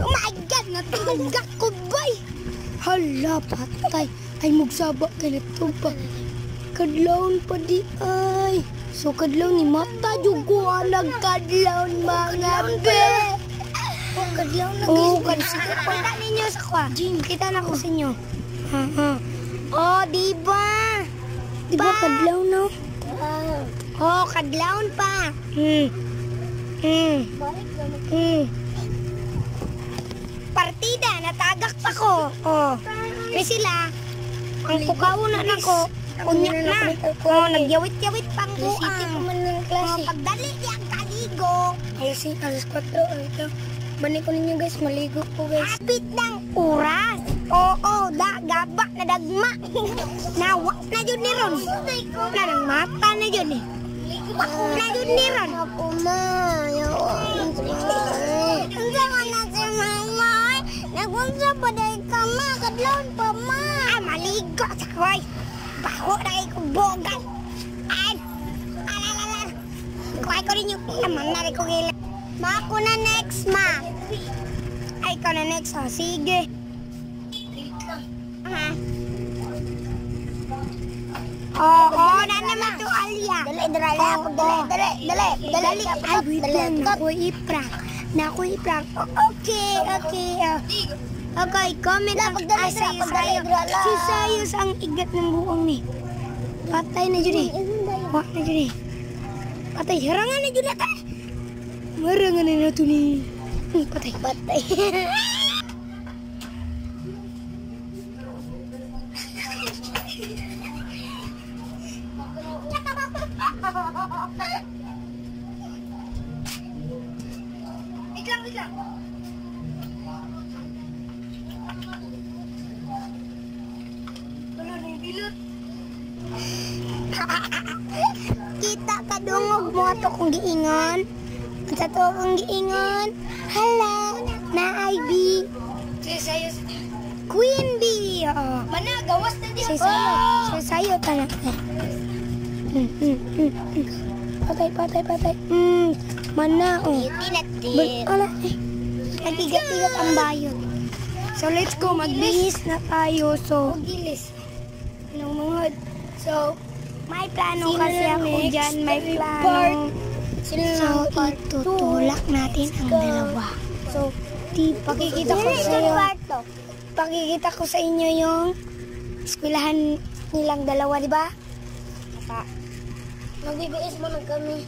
Oh my God! Natagak ko bay! Hala, patay. Ay, magsaba ka na ito pa. Kadlaon pa di ay. So, kadlaon ni mata jugo nagkadlaon mga be. Oh, kadlaon na guys. Oh, kadlaon. Punta ninyo sa kwa. Jing, kita na ko sa inyo. Oh, diba? Diba kadlaon no? Oh, kadlaon pa. Partida, natagak pa ko. Oh. May sila, ang pukaw na nako. Unya na. Oh, nagyawit-yawit pang buang. Oh, pagdali niya ang kaligo. Alas 4. Ito. Bani ko ninyo guys, maligo po guys. Hapit ng oras. Oo, gaba na dagma. Nawa na yun ni Ron. Narang mata na yun eh. Na yun ni Ron. Ako ma, yawan. Ang sama na si mama. Nagpunsa pa dahil ka ma. Kadlaon pa ma. Ah, maligo sa koy. Baho na kayo kong bogan. Ay, alalala. Kuhay ko rin yung naman na rin kong ilan. Ma, ako na next, ma. Ay, ikaw na next, ha? Sige. Oo, na naman to, Alia. Dali. Ay, wait lang. Naku iprank. Okay. Okay, comment ang sisayos ang igat ng buong ni. Patay na dyan eh. Wak na dyan eh. Patay, harangan na dyan natin. Marangan na ito ni. Patay. Wait lang. Kita ka dungog mo ato kong giingon. Sa to kong giingon. Hala, na Ivy. Queen Bee. Mana, gawas na diya. Sayo ka na. Patay. Mana, Ala, nagigat-igat ang bayot. So, let's go. Magbihis na tayo. So, So, may plano kasi ako dyan. May plano. So, itutulak natin ang dalawa. So, pakikita ko sa inyo yung eskwelahan nilang dalawa, di ba? Magbibiis mo lang kami.